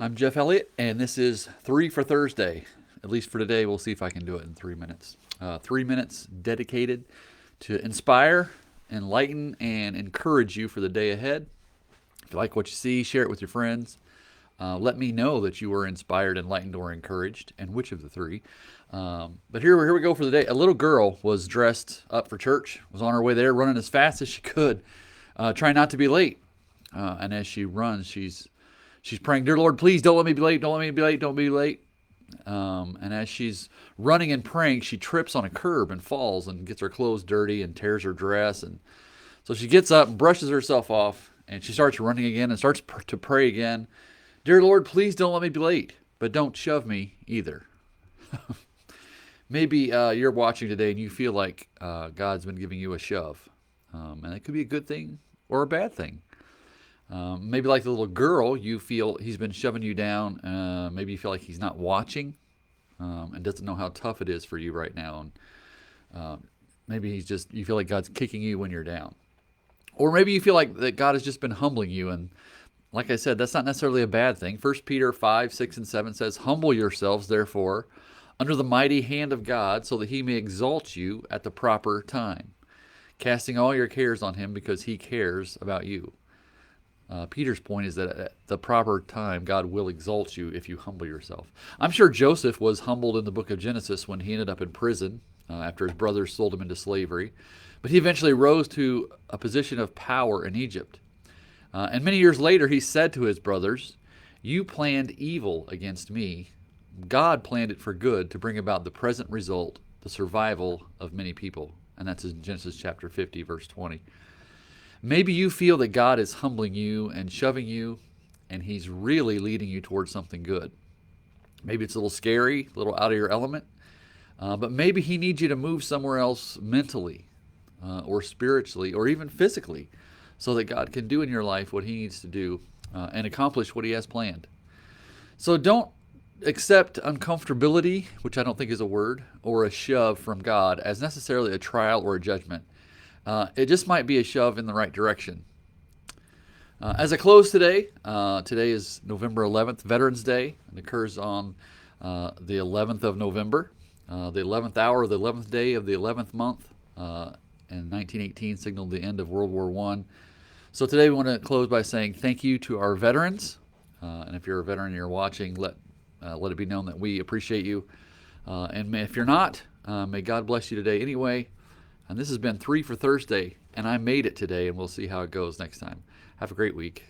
I'm Jeff Elliott, and this is Three for Thursday. At least for today, we'll see if I can do it in 3 minutes. 3 minutes dedicated to inspire, enlighten, and encourage you for the day ahead. If you like what you see, share it with your friends. Let me know that you were inspired, enlightened, or encouraged, and which of the three. But here we go for the day. A little girl was dressed up for church, was on her way there, running as fast as she could, trying not to be late. And as she runs, she's praying, "Dear Lord, please don't let me be late. Don't let me be late. Don't be late." And as she's running and praying, she trips on a curb and falls and gets her clothes dirty and tears her dress. And so she gets up and brushes herself off, and she starts running again and starts to pray again. "Dear Lord, please don't let me be late, but don't shove me either." Maybe you're watching today and you feel like God's been giving you a shove. And it could be a good thing or a bad thing. Maybe like the little girl, you feel he's been shoving you down. Maybe you feel like he's not watching and doesn't know how tough it is for you right now. And maybe you feel like God's kicking you when you're down. Or maybe you feel like that God has just been humbling you. And like I said, that's not necessarily a bad thing. 1 Peter 5, 6, and 7 says, "Humble yourselves, therefore, under the mighty hand of God, so that he may exalt you at the proper time, casting all your cares on him because he cares about you." Peter's point is that at the proper time, God will exalt you if you humble yourself. I'm sure Joseph was humbled in the book of Genesis when he ended up in prison after his brothers sold him into slavery. But he eventually rose to a position of power in Egypt. And many years later, he said to his brothers, "You planned evil against me. God planned it for good to bring about the present result, the survival of many people." And that's in Genesis chapter 50, verse 20. Maybe you feel that God is humbling you and shoving you, and he's really leading you towards something good. Maybe it's a little scary, a little out of your element, but maybe he needs you to move somewhere else mentally or spiritually or even physically so that God can do in your life what he needs to do and accomplish what he has planned. So don't accept uncomfortability, which I don't think is a word, or a shove from God as necessarily a trial or a judgment. It just might be a shove in the right direction. As I close today, today is November 11th, Veterans Day. It occurs on the 11th of November, the 11th hour of the 11th day of the 11th month, in 1918 signaled the end of World War I. So today we want to close by saying thank you to our veterans. And if you're a veteran and you're watching, let it be known that we appreciate you. And if you're not, may God bless you today anyway. And this has been Three for Thursday, and I made it today, and we'll see how it goes next time. Have a great week.